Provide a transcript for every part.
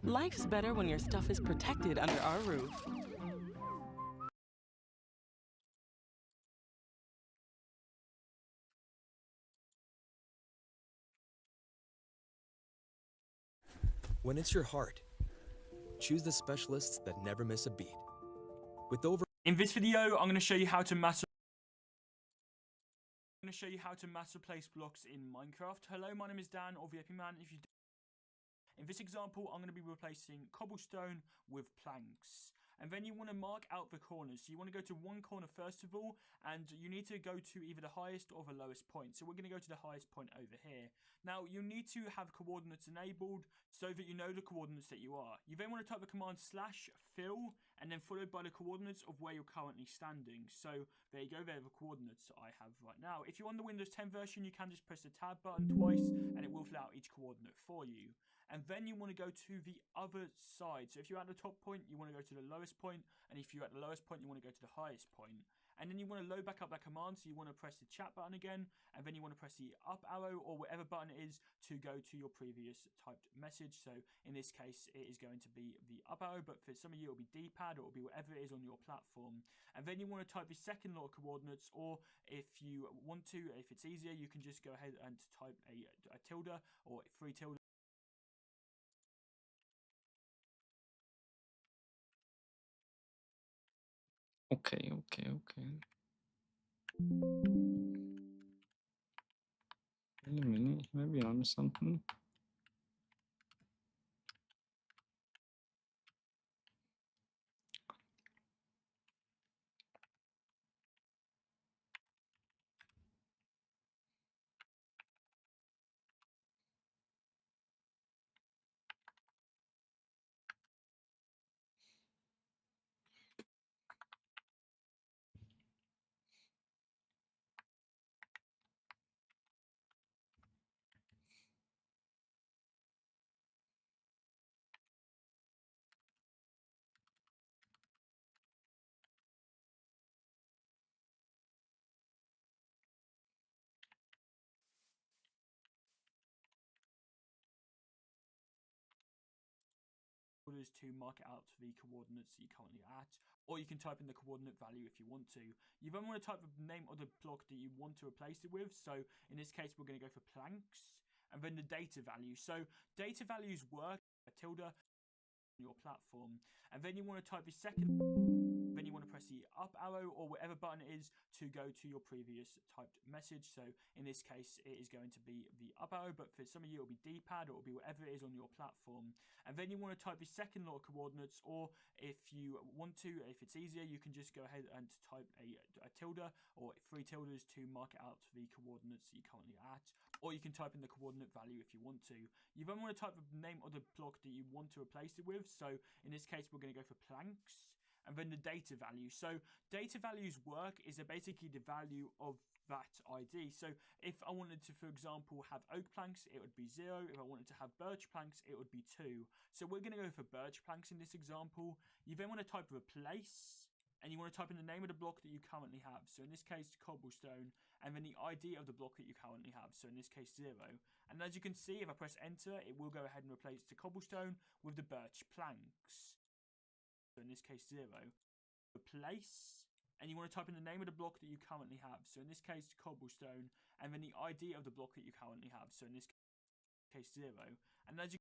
Life's better when your stuff is protected under our roof. When it's your heart, choose the specialists that never miss a beat. With over In this video, I'm going to show you how to mass place blocks in Minecraft. Hello, my name is Dan, or VIP Man. In this example, I'm going to be replacing cobblestone with planks. And then you want to mark out the corners. So you want to go to one corner first of all, and you need to go to either the highest or the lowest point. So we're going to go to the highest point over here. Now, you need to have coordinates enabled so that you know the coordinates that you are. You then want to type the command /fill, and then followed by the coordinates of where you're currently standing. So there you go, there are the coordinates I have right now. If you're on the Windows 10 version, you can just press the tab button twice, and it will fill out each coordinate for you. And then you want to go to the other side. So if you're at the top point, you want to go to the lowest point, and if you're at the lowest point, you want to go to the highest point. And then you want to load back up that command, so you want to press the chat button again, and then you want to press the up arrow or whatever button it is to go to your previous typed message. So in this case, it is going to be the up arrow, but for some of you, it'll be D-pad, or it'll be whatever it is on your platform. And then you want to type the second lot of coordinates, or if you want to, if it's easier, you can just go ahead and type a tilde or 3 tilde. Okay. Wait a minute, maybe on something. To mark out the coordinates that you're currently at, or you can type in the coordinate value if you want to. You then want to type the name of the block that you want to replace it with. So in this case, we're going to go for planks, and then the data value. So data values work a tilde on your platform, and then you want to type the second. Then you want to press the up arrow or whatever button it is to go to your previous typed message. So in this case, it is going to be the up arrow, but for some of you, it'll be D-pad, or it'll be whatever it is on your platform. And then you want to type the second lot of coordinates, or if you want to, if it's easier, you can just go ahead and type a tilde or 3 tildes to mark out the coordinates that you're currently at, or you can type in the coordinate value if you want to. You then want to type the name of the block that you want to replace it with. So in this case, we're going to go for planks. And then the data value. So data values work is basically the value of that ID. So if I wanted to, for example, have oak planks, it would be 0. If I wanted to have birch planks, it would be 2. So we're going to go for birch planks in this example. You then want to type replace, and you want to type in the name of the block that you currently have. So in this case, cobblestone, and then the ID of the block that you currently have. So in this case, 0. And as you can see, if I press enter, it will go ahead and replace the cobblestone with the birch planks. So in this case, 0. Replace, and you want to type in the name of the block that you currently have. So in this case, cobblestone, and then the ID of the block that you currently have. So in this case, 0. And as you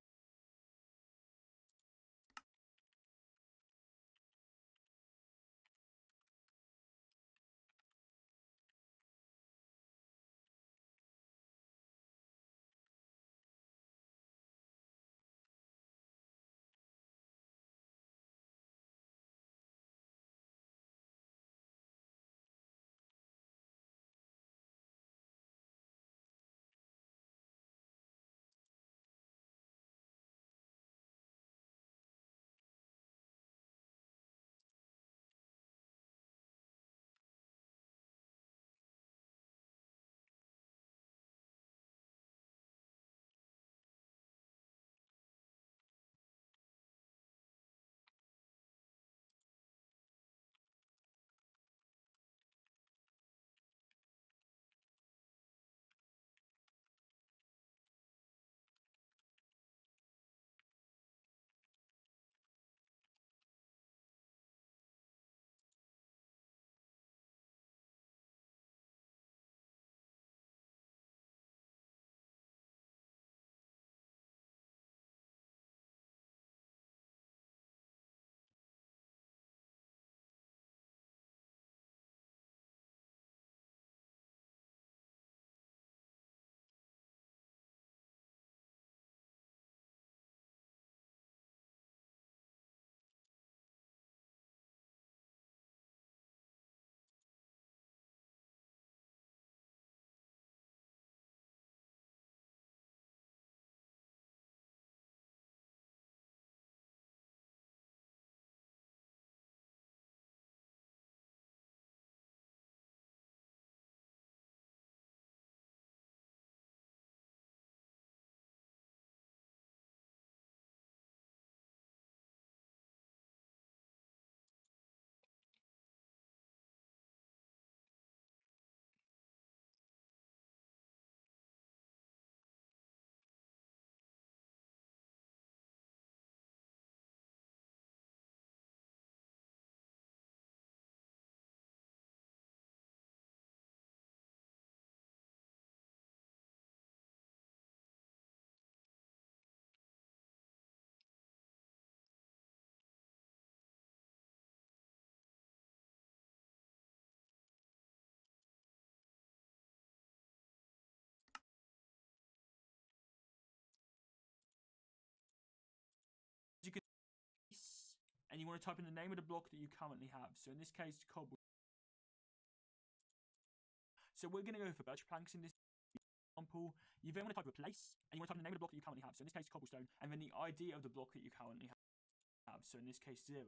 and you want to type in the name of the block that you currently have. So in this case, cobble. So we're going to go for birch planks in this example. You then want to type replace, and you want to type in the name of the block that you currently have. So in this case, cobblestone, and then the ID of the block that you currently have. So in this case, 0.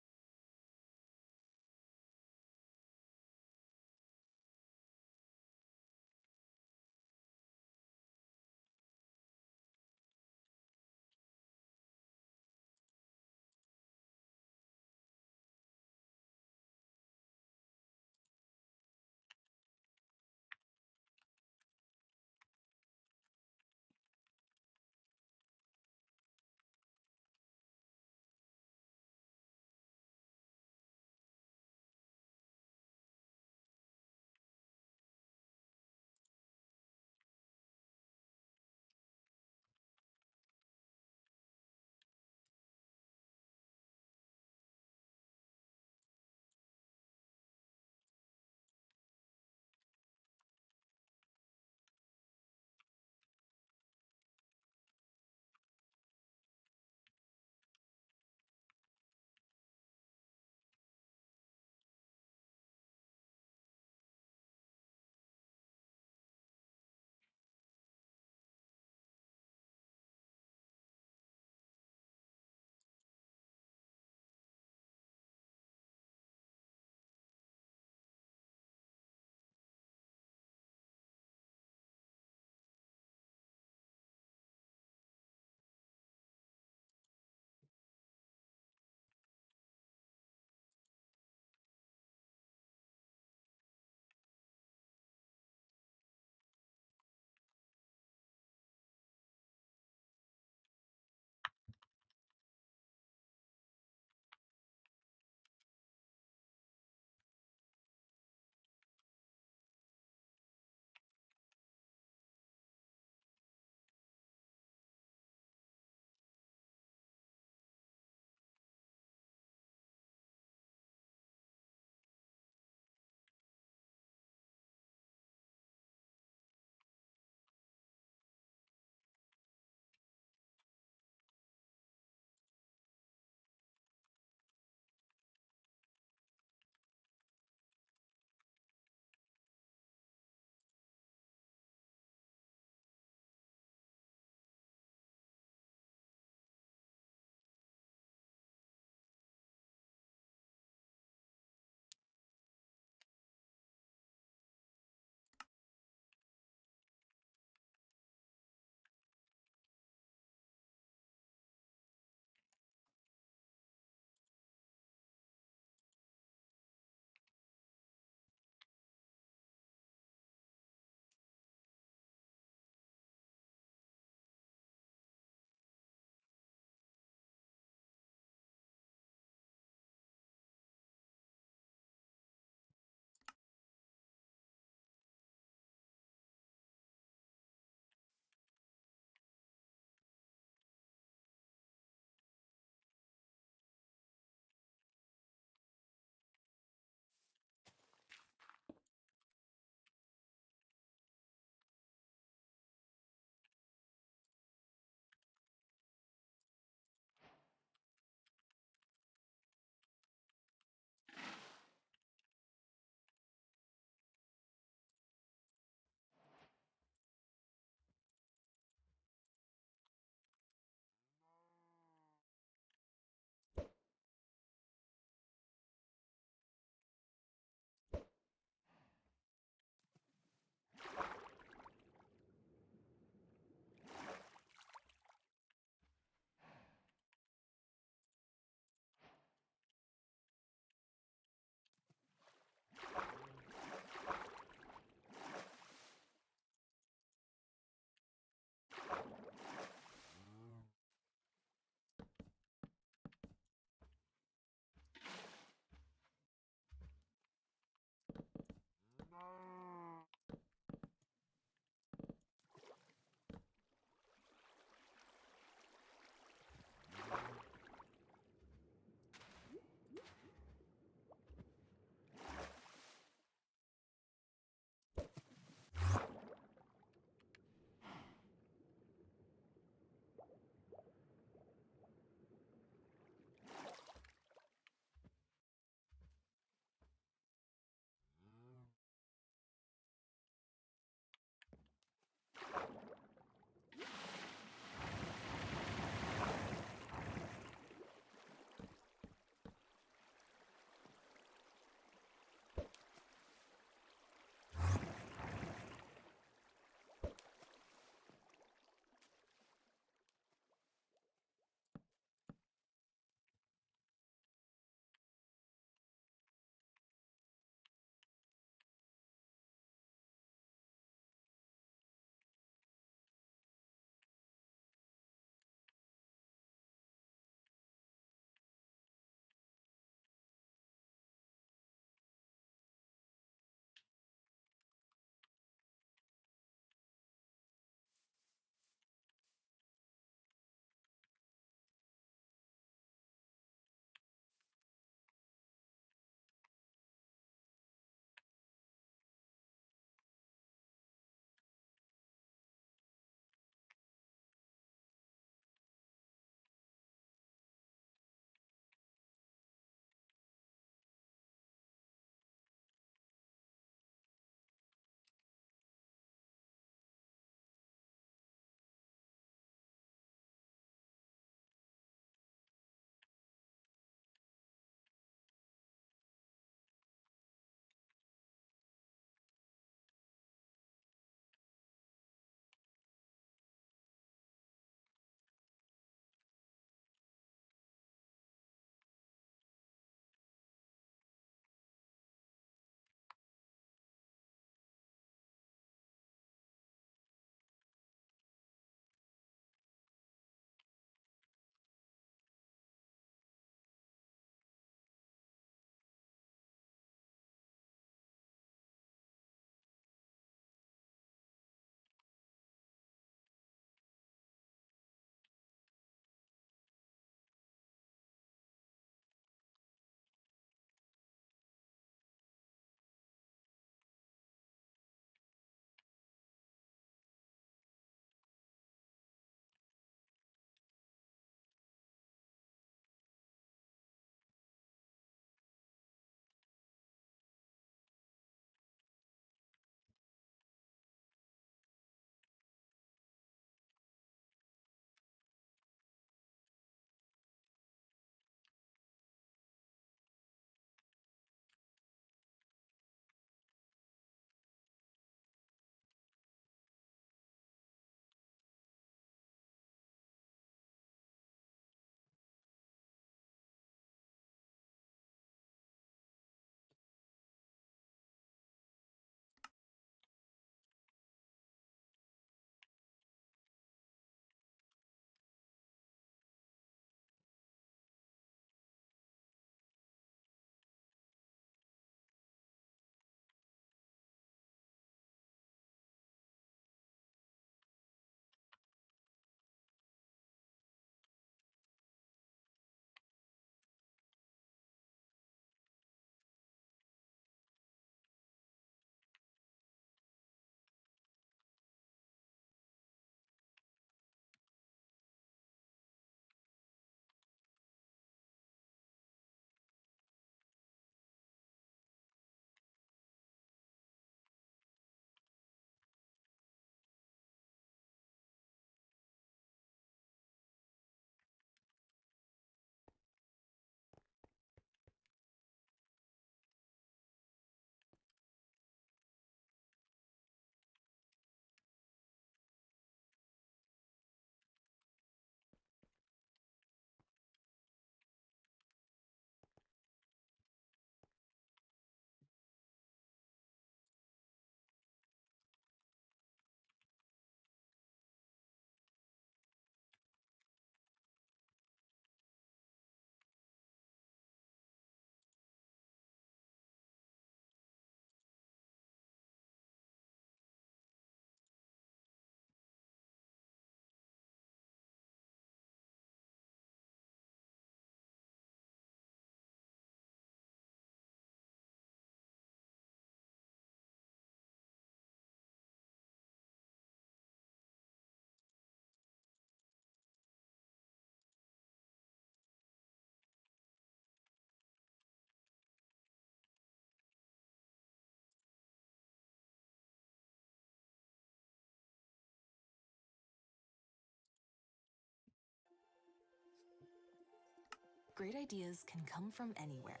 Great ideas can come from anywhere.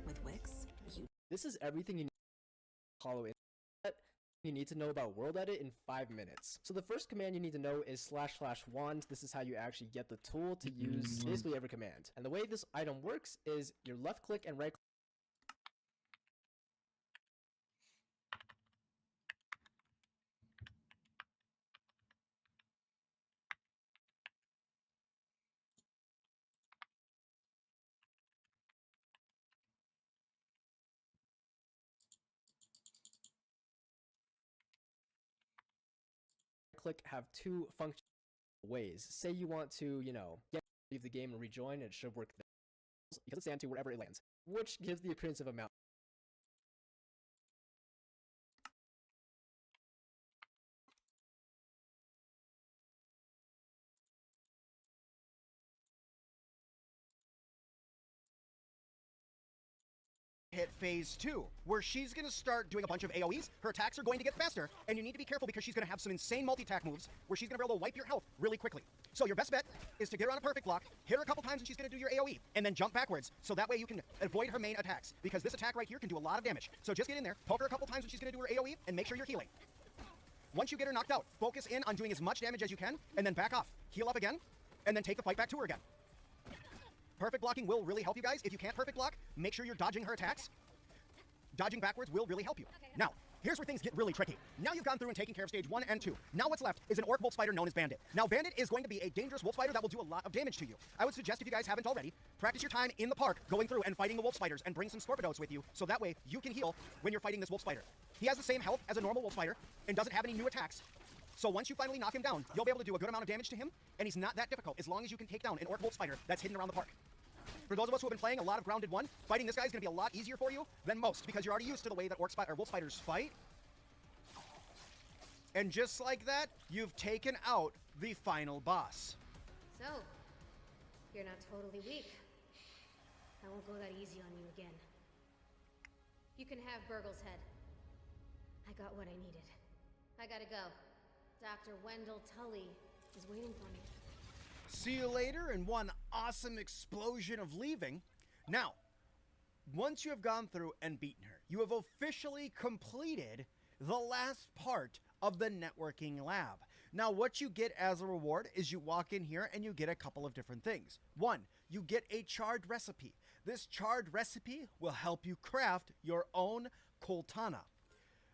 With Wix, This is everything you need to Hollow Internet. You need to know about World Edit in 5 minutes. So the first command you need to know is //wand. This is how you actually get the tool to use basically every command. And the way this item works is your left click and right click. Click have two functional ways. Say you want to, leave the game and rejoin, it should work there. Because it's stand to wherever it lands, which gives the appearance of a mouse. Hit phase 2, where she's going to start doing a bunch of AoEs. Her attacks are going to get faster, and you need to be careful because she's going to have some insane multi-attack moves where she's going to be able to wipe your health really quickly. So your best bet is to get her on a perfect block, hit her a couple times and she's going to do your AoE, and then jump backwards, so that way you can avoid her main attacks, because this attack right here can do a lot of damage. So just get in there, poke her a couple times when she's going to do her AoE, and make sure you're healing. Once you get her knocked out, focus in on doing as much damage as you can, and then back off. Heal up again, and then take the fight back to her again. Perfect blocking will really help you guys. If you can't perfect block, make sure you're dodging her attacks. Dodging backwards will really help you. Now, here's where things get really tricky. Now you've gone through and taken care of stage 1 and 2. Now what's left is an orc wolf spider known as Bandit. Now Bandit is going to be a dangerous wolf spider that will do a lot of damage to you. I would suggest, if you guys haven't already, practice your time in the park going through and fighting the wolf spiders, and bring some scorpidotes with you, so that way you can heal when you're fighting this wolf spider. He has the same health as a normal wolf spider and doesn't have any new attacks. So once you finally knock him down, you'll be able to do a good amount of damage to him, and he's not that difficult as long as you can take down an orc wolf spider that's hidden around the park. For those of us who have been playing a lot of Grounded 1, fighting this guy is going to be a lot easier for you than most, because you're already used to the way that wolf spiders fight. And just like that, you've taken out the final boss. So, you're not totally weak. I won't go that easy on you again. You can have Burgle's head. I got what I needed. I gotta go. Dr. Wendell Tully is waiting for me. See you later, and one awesome explosion of leaving. Now, once you have gone through and beaten her, you have officially completed the last part of the networking lab. Now, what you get as a reward is you walk in here and you get a couple of different things. One, you get a charred recipe. This charred recipe will help you craft your own Koltana.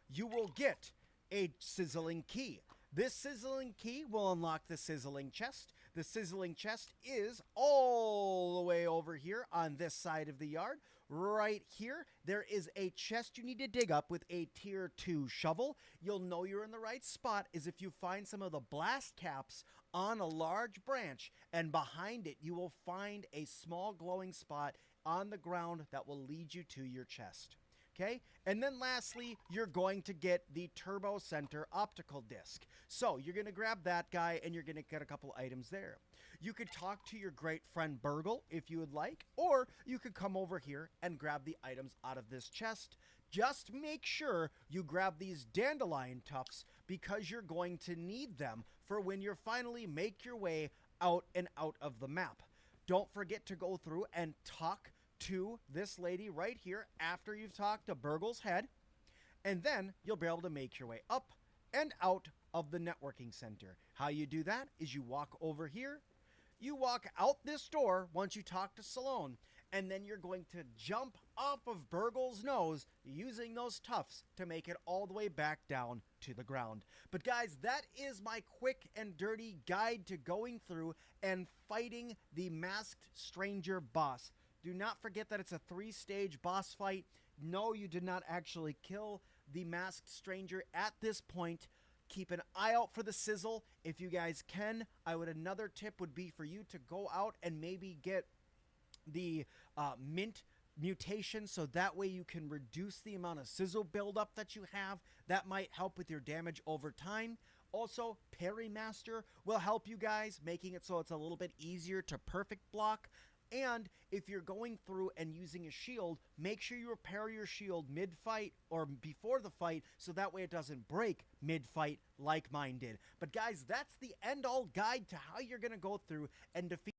You will get a sizzling key. This sizzling key will unlock the sizzling chest. The sizzling chest is all the way over here on this side of the yard. Right here, there is a chest you need to dig up with a tier 2 shovel. You'll know you're in the right spot is if you find some of the blast caps on a large branch, and behind it you will find a small glowing spot on the ground that will lead you to your chest. Okay, and then lastly, you're going to get the Turbo Center optical disc. So you're going to grab that guy and you're going to get a couple items there. You could talk to your great friend Burgle if you would like, or you could come over here and grab the items out of this chest. Just make sure you grab these dandelion tufts, because you're going to need them for when you finally make your way out and out of the map. Don't forget to go through and talk to this lady right here after you've talked to Burgle's head, and then you'll be able to make your way up and out of the networking center. How you do that is you walk over here, you walk out this door once you talk to Salone, and then you're going to jump off of Burgle's nose using those tufts to make it all the way back down to the ground. But guys, that is my quick and dirty guide to going through and fighting the Masked Stranger boss. Do not forget that it's a 3-stage boss fight. No, you did not actually kill the Masked Stranger at this point. Keep an eye out for the sizzle if you guys can. Another tip would be for you to go out and maybe get the mint mutation, so that way you can reduce the amount of sizzle buildup that you have. That might help with your damage over time. Also, Parry Master will help you guys, making it so it's a little bit easier to perfect block. And if you're going through and using a shield, make sure you repair your shield mid-fight or before the fight, so that way it doesn't break mid-fight like mine did. But guys, that's the end-all guide to how you're going to go through and defeat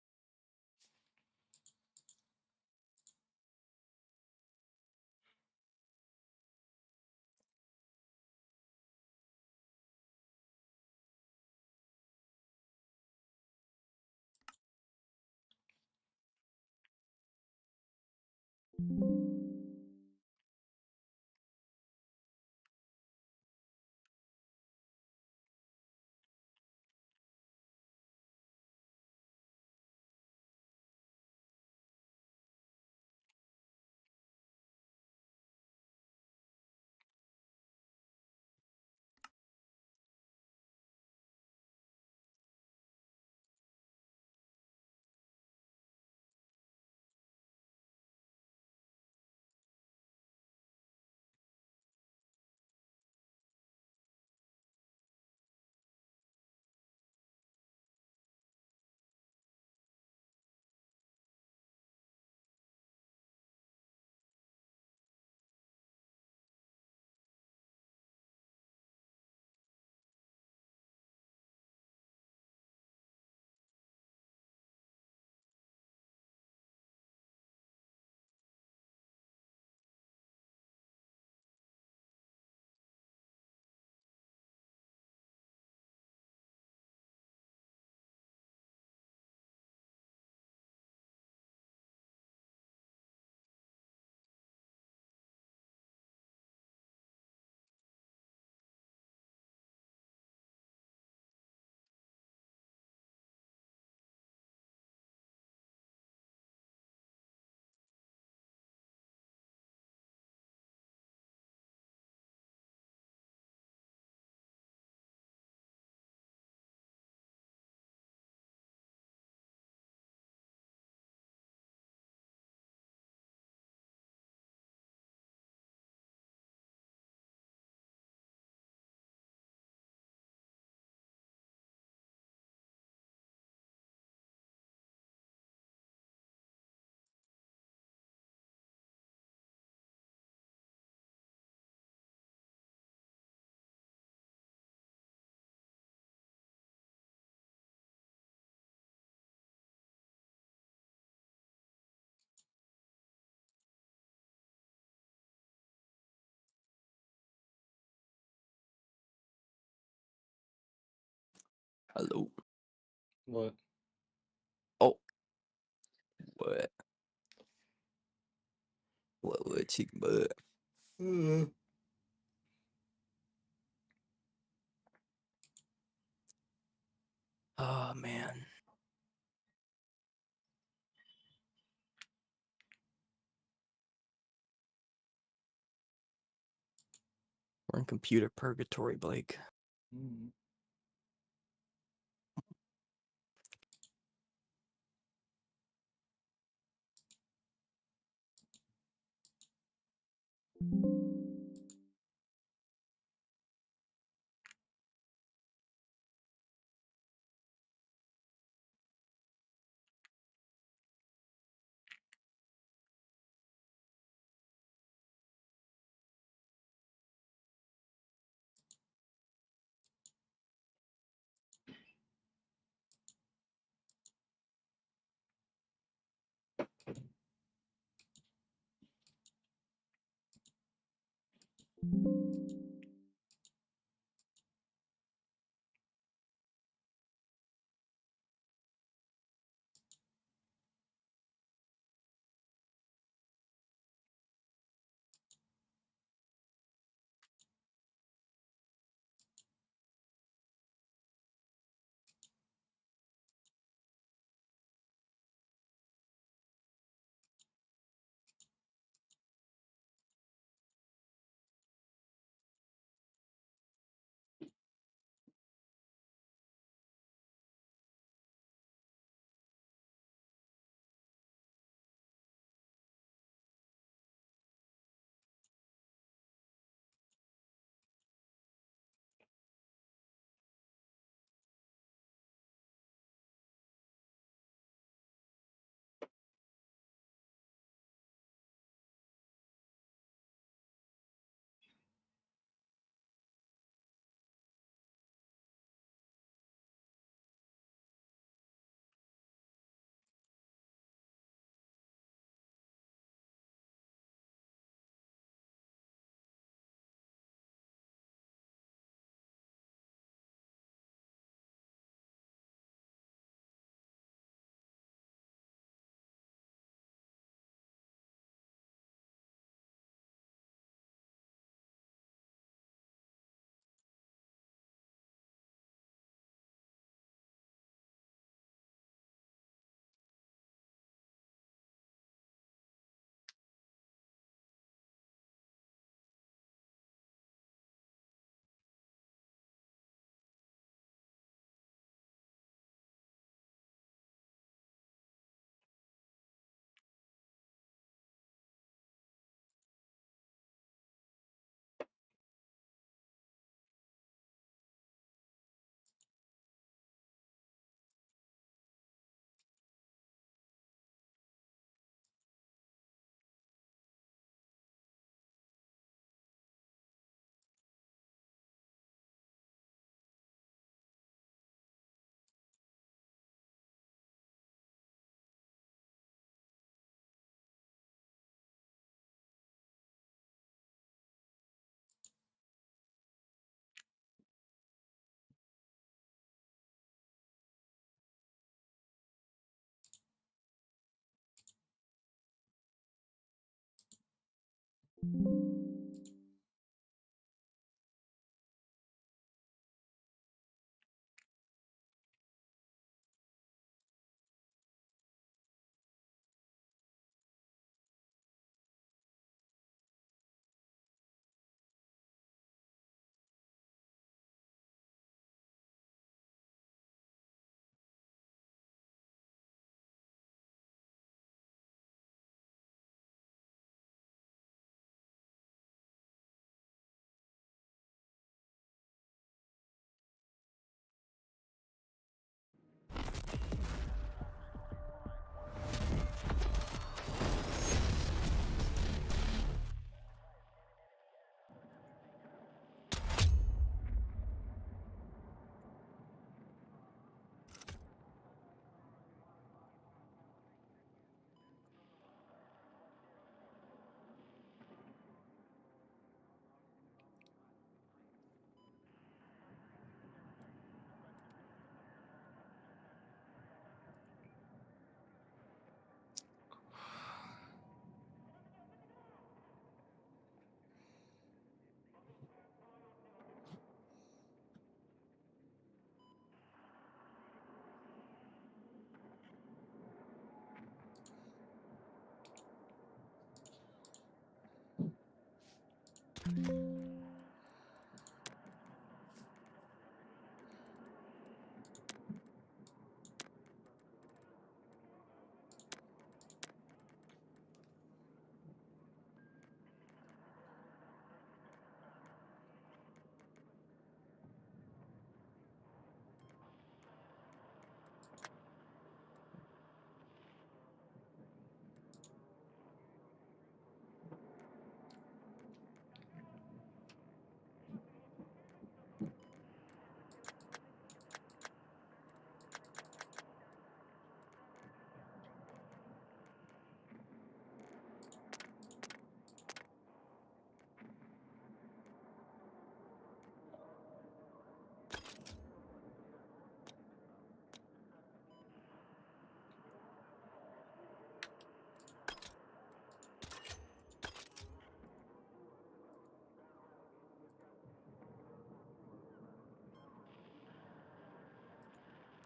Hello. What? Oh, what? What, chicken butt? Oh, man. We're in computer purgatory, Blake. Mm.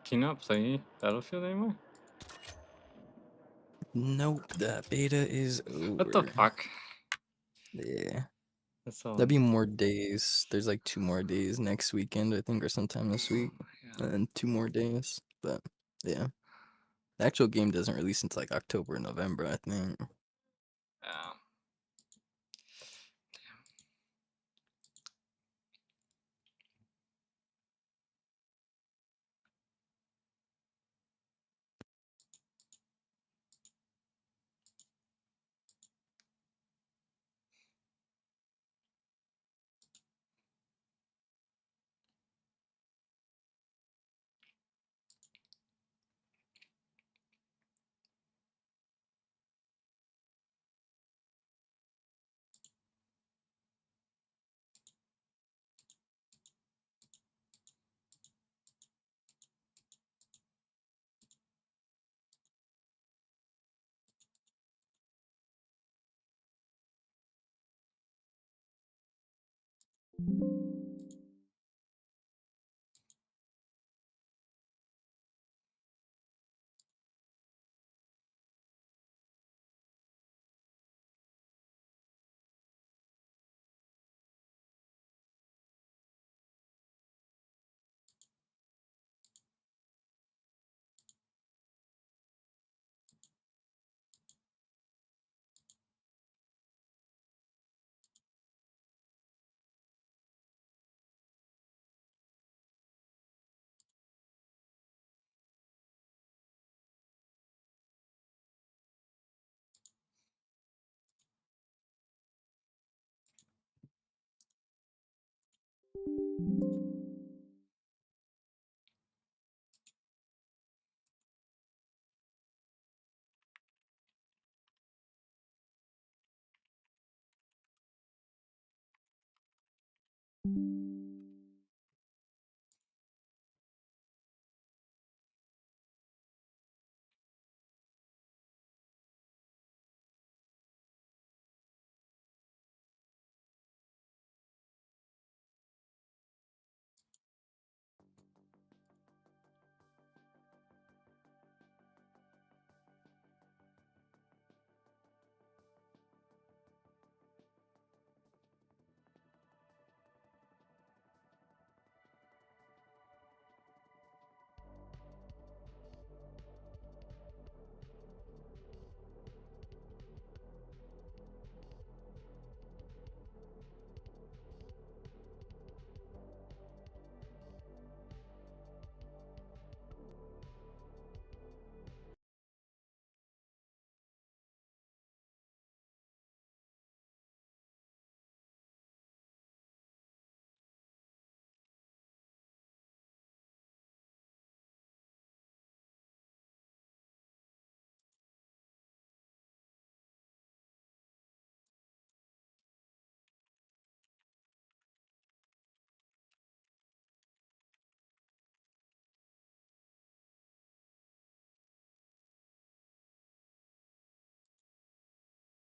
Can you not play Battlefield anymore? Nope, that beta is over. What the fuck? Yeah. That's all. That'd be more days. There's like 2 more days next weekend, I think, or sometime this week. Yeah. And then 2 more days. But yeah. The actual game doesn't release until like October, November, I think. Yeah.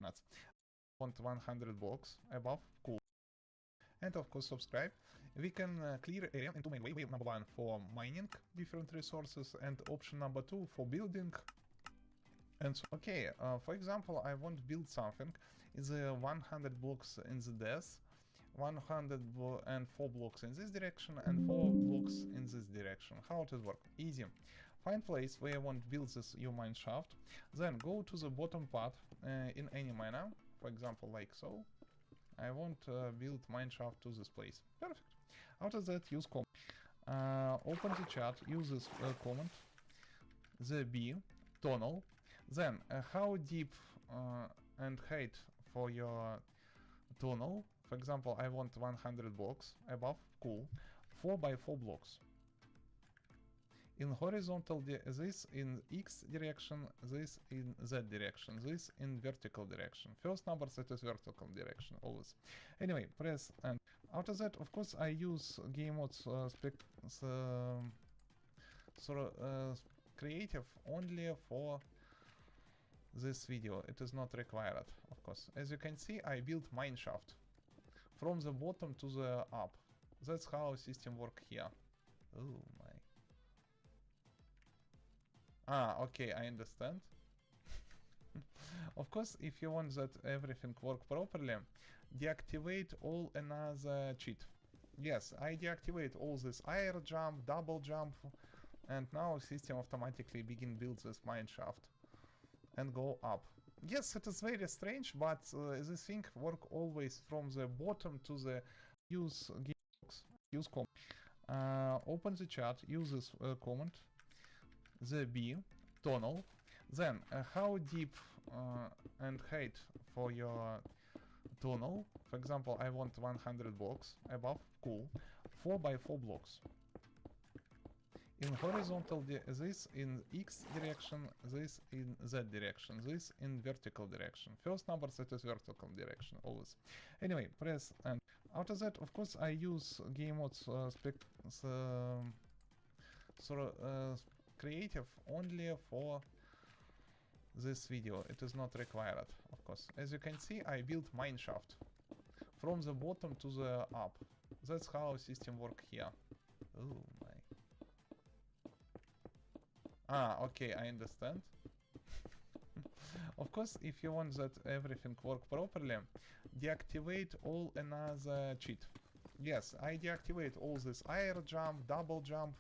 coordinates. Want 100 blocks above, cool. And of course subscribe. We can clear area in two main ways. Way number one for mining different resources, and option number two for building. And so, okay, for example, I want to build something. It's 100 blocks in the depth, 104 blocks in this direction, and 4 blocks in this direction. How does it work? Easy. Find place where you want to build this your mine shaft. Then go to the bottom part in any manner. For example, like so. I want to build mine shaft to this place. Perfect. After that, use command. Open the chart. Use this command. The B tunnel. Then how deep and height for your tunnel. For example, I want 100 blocks above. Cool. 4 by 4 blocks. In horizontal, this in X direction, this in Z direction, this in vertical direction. First number set is vertical direction, always. Anyway, press and after that, of course, I use game modes creative only for this video. It is not required, of course. As you can see, I built mine shaft from the bottom to the up. That's how system work here. Oh my. Ah, okay, I understand. Of course, if you want that everything work properly, deactivate all another cheat. Yes, I deactivate all this air jump, double jump, and now system automatically begin build this mine shaft and go up. Yes, it is very strange, but this thing work always from the bottom to the use box. Use command. Open the chart. Use this command. The B tunnel. Then how deep and height for your tunnel. For example, I want 100 blocks above. Cool. 4 by 4 blocks. In horizontal, this in X direction, this in Z direction, this in vertical direction. First number set is vertical direction, always. Anyway, press and after that, of course, I use game modes creative only for this video. It is not required, of course. As you can see, I built mine shaft from the bottom to the up. That's how system work here. Oh my. Ah, okay, I understand. Of course, if you want that everything work properly, deactivate all another cheat. Yes, I deactivate all this air jump, double jump,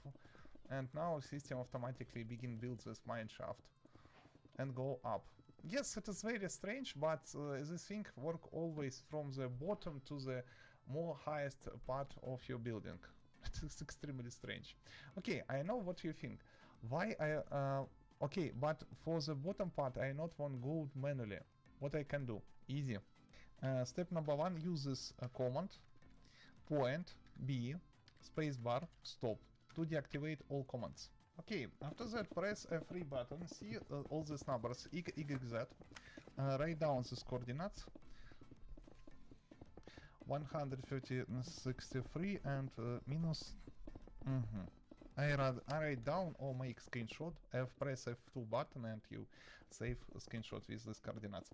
and now system automatically begin build this mine shaft and go up. Yes, it is very strange, but this thing work always from the bottom to the more highest part of your building. It is extremely strange. Okay, I know what you think. Why okay, but for the bottom part I not want gold manually. What I can do? Easy. Step number one, use this command point B spacebar stop to deactivate all commands. Okay, after that press F3 button, see all these numbers XYZ, write down these coordinates 163 and minus. I write down or make screenshot. Press F2 button and you save a screenshot with these coordinates.